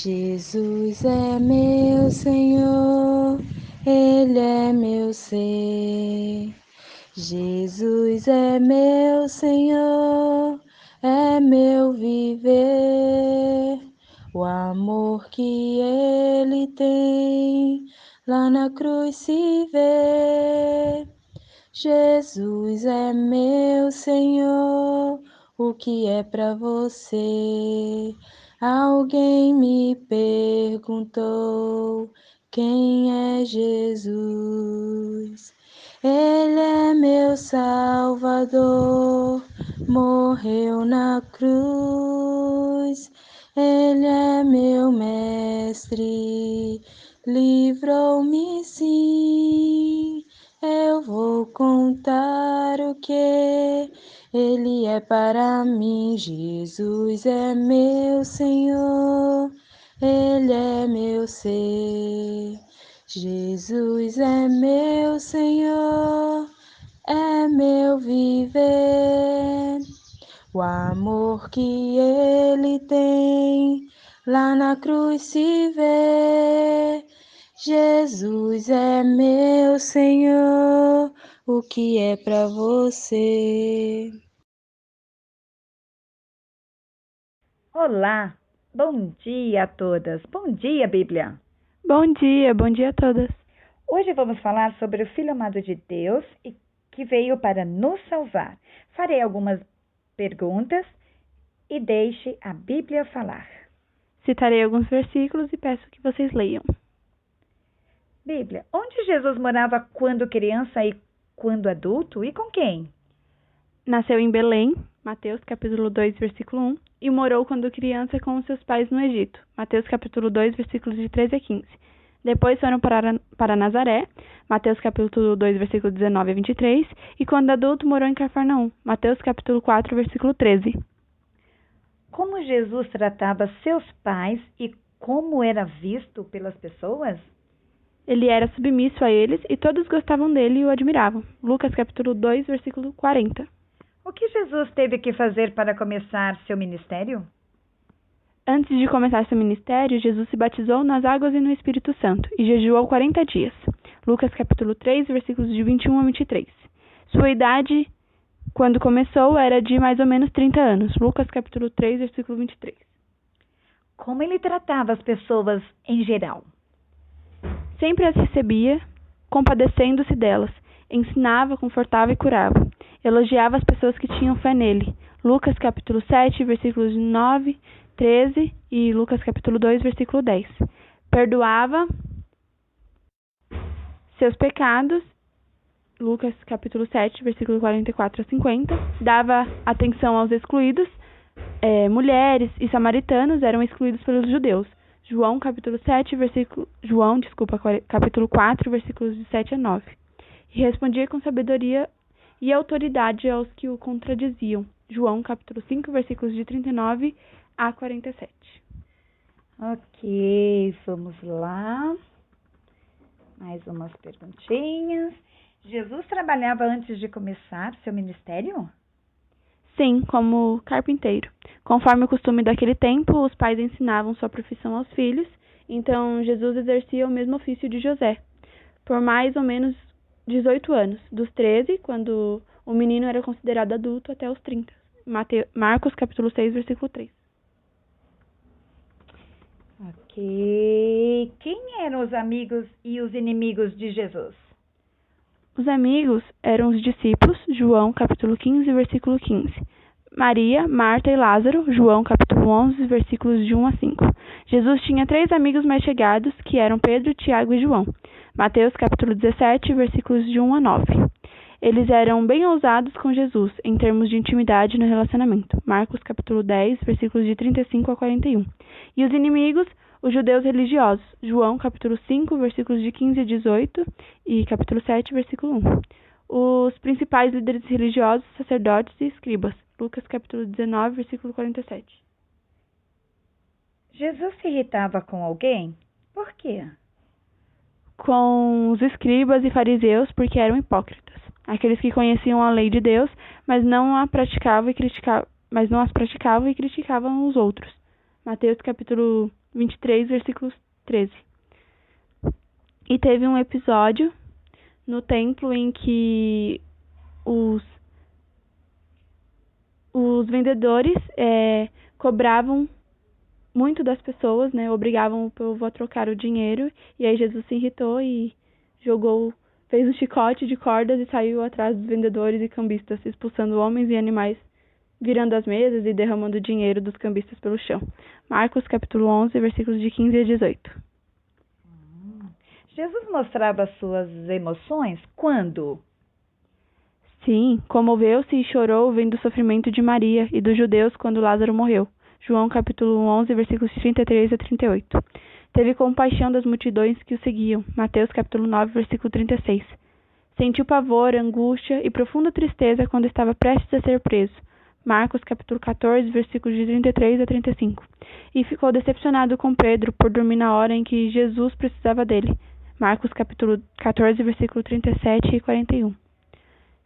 Jesus é meu Senhor, Ele é meu ser. Jesus é meu Senhor, é meu viver. O amor que Ele tem lá na cruz se vê. Jesus é meu Senhor, o que é pra você? Alguém me perguntou quem é Jesus. Ele é meu Salvador, morreu na cruz. Ele é meu mestre, livrou-me sim. Eu vou contar o que Ele é para mim. Jesus é meu Senhor, Ele é meu ser. Jesus é meu Senhor, é meu viver. O amor que Ele tem lá na cruz se vê. Jesus é meu Senhor, o que é pra você? Olá, bom dia a todas. Bom dia, Bíblia. Bom dia a todas. Hoje vamos falar sobre o Filho amado de Deus e que veio para nos salvar. Farei algumas perguntas e deixe a Bíblia falar. Citarei alguns versículos e peço que vocês leiam. Bíblia, onde Jesus morava quando criança e quando adulto e com quem? Nasceu em Belém, Mateus capítulo 2, versículo 1, e morou quando criança com os seus pais no Egito, Mateus capítulo 2, versículos de 13 a 15. Depois foram para Nazaré, Mateus capítulo 2, versículo 19 a 23, e quando adulto morou em Cafarnaum, Mateus capítulo 4, versículo 13. Como Jesus tratava seus pais e como era visto pelas pessoas? Ele era submisso a eles e todos gostavam dele e o admiravam. Lucas capítulo 2, versículo 40. O que Jesus teve que fazer para começar seu ministério? Antes de começar seu ministério, Jesus se batizou nas águas e no Espírito Santo e jejuou 40 dias. Lucas capítulo 3, versículos de 21 a 23. Sua idade, quando começou, era de mais ou menos 30 anos. Lucas capítulo 3, versículo 23. Como ele tratava as pessoas em geral? Sempre as recebia, compadecendo-se delas. Ensinava, confortava e curava. Elogiava as pessoas que tinham fé nele. Lucas capítulo 7, versículos de 9, 13 e Lucas capítulo 2, versículo 10. Perdoava seus pecados. Lucas capítulo 7, versículo 44 a 50. Dava atenção aos excluídos. Mulheres e samaritanos eram excluídos pelos judeus. João capítulo 4, versículos de 7 a 9. E respondia com sabedoria e autoridade aos que o contradiziam. João capítulo 5, versículos de 39 a 47. Ok, vamos lá. Mais umas perguntinhas. Jesus trabalhava antes de começar seu ministério? Sim, como carpinteiro. Conforme o costume daquele tempo, os pais ensinavam sua profissão aos filhos, então Jesus exercia o mesmo ofício de José, por mais ou menos 18 anos, dos 13, quando o menino era considerado adulto, até os 30. Marcos capítulo 6, versículo 3. Ok. Quem eram os amigos e os inimigos de Jesus? Os amigos eram os discípulos, João capítulo 15, versículo 15. Maria, Marta e Lázaro, João capítulo 11, versículos de 1 a 5. Jesus tinha 3 amigos mais chegados, que eram Pedro, Tiago e João. Mateus capítulo 17, versículos de 1 a 9. Eles eram bem ousados com Jesus, em termos de intimidade no relacionamento. Marcos capítulo 10, versículos de 35 a 41. E os inimigos, os judeus religiosos. João capítulo 5, versículos de 15 a 18 e capítulo 7, versículo 1. Os principais líderes religiosos, sacerdotes e escribas. Lucas capítulo 19, versículo 47. Jesus se irritava com alguém? Por quê? Com os escribas e fariseus, porque eram hipócritas. Aqueles que conheciam a lei de Deus, mas não as praticavam e criticavam os outros. Mateus capítulo 23, versículos 13. E teve um episódio no templo em que os vendedores cobravam muito das pessoas, né? Obrigavam o povo a trocar o dinheiro. E aí Jesus se irritou e fez um chicote de cordas e saiu atrás dos vendedores e cambistas, expulsando homens e animais, virando as mesas e derramando o dinheiro dos cambistas pelo chão. Marcos capítulo 11, versículos de 15 a 18. Jesus mostrava suas emoções quando? Sim, comoveu-se e chorou vendo o sofrimento de Maria e dos judeus quando Lázaro morreu. João capítulo 11, versículos 33 a 38. Teve compaixão das multidões que o seguiam. Mateus capítulo 9, versículo 36. Sentiu pavor, angústia e profunda tristeza quando estava prestes a ser preso. Marcos capítulo 14, versículos de 33 a 35. E ficou decepcionado com Pedro por dormir na hora em que Jesus precisava dele. Marcos capítulo 14, versículo 37 e 41.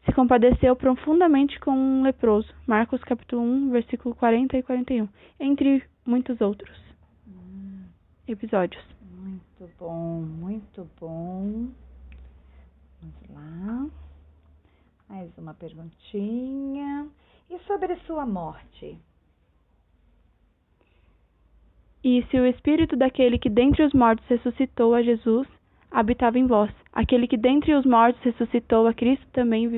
Se compadeceu profundamente com um leproso. Marcos capítulo 1, versículo 40 e 41. Entre muitos outros episódios. Muito bom, muito bom. Vamos lá. Mais uma perguntinha. E sobre sua morte? E se o espírito daquele que dentre os mortos ressuscitou a Jesus habitava em vós, aquele que dentre os mortos ressuscitou a Cristo também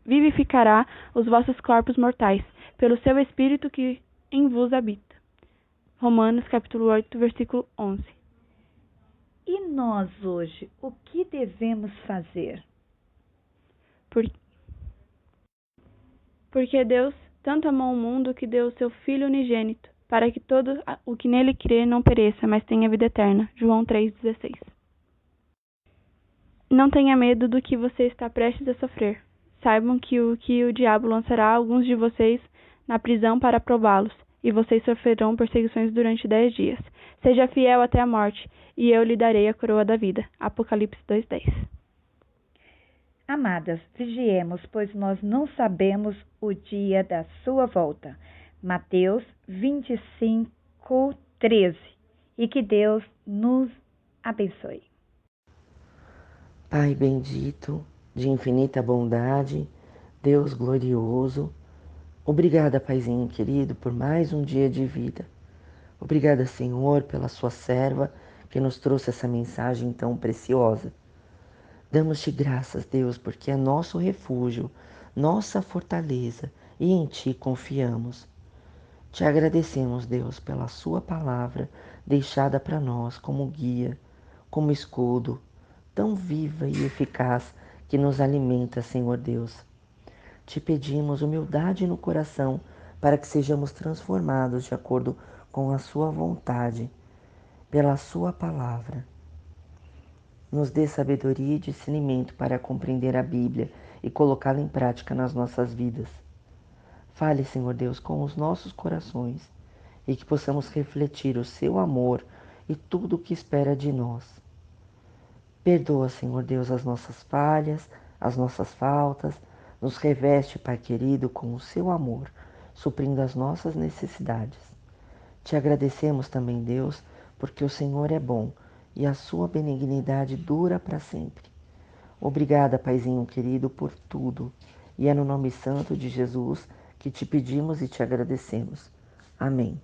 vivificará os vossos corpos mortais, pelo seu espírito que em vos habita. Romanos capítulo 8, versículo 11. E nós hoje, o que devemos fazer? Porque Deus tanto amou o mundo que deu o seu Filho unigênito, para que todo o que nele crê não pereça, mas tenha vida eterna. João 3,16. Não tenha medo do que você está prestes a sofrer. Saibam que o diabo lançará alguns de vocês na prisão para prová-los, e vocês sofrerão perseguições durante 10 dias. Seja fiel até a morte, e eu lhe darei a coroa da vida. Apocalipse 2:10. Amadas, vigiemos, pois nós não sabemos o dia da sua volta. Mateus 25:13. E que Deus nos abençoe. Pai bendito, de infinita bondade, Deus glorioso, obrigada, Paizinho querido, por mais um dia de vida. Obrigada, Senhor, pela sua serva que nos trouxe essa mensagem tão preciosa. Damos-te graças, Deus, porque é nosso refúgio, nossa fortaleza, e em Ti confiamos. Te agradecemos, Deus, pela sua palavra deixada para nós como guia, como escudo, tão viva e eficaz que nos alimenta, Senhor Deus. Te pedimos humildade no coração para que sejamos transformados de acordo com a sua vontade, pela sua palavra. Nos dê sabedoria e discernimento para compreender a Bíblia e colocá-la em prática nas nossas vidas. Fale, Senhor Deus, com os nossos corações e que possamos refletir o seu amor e tudo o que espera de nós. Perdoa, Senhor Deus, as nossas falhas, as nossas faltas. Nos reveste, Pai querido, com o seu amor, suprindo as nossas necessidades. Te agradecemos também, Deus, porque o Senhor é bom e a sua benignidade dura para sempre. Obrigada, Paizinho querido, por tudo. E é no nome santo de Jesus que te pedimos e te agradecemos. Amém.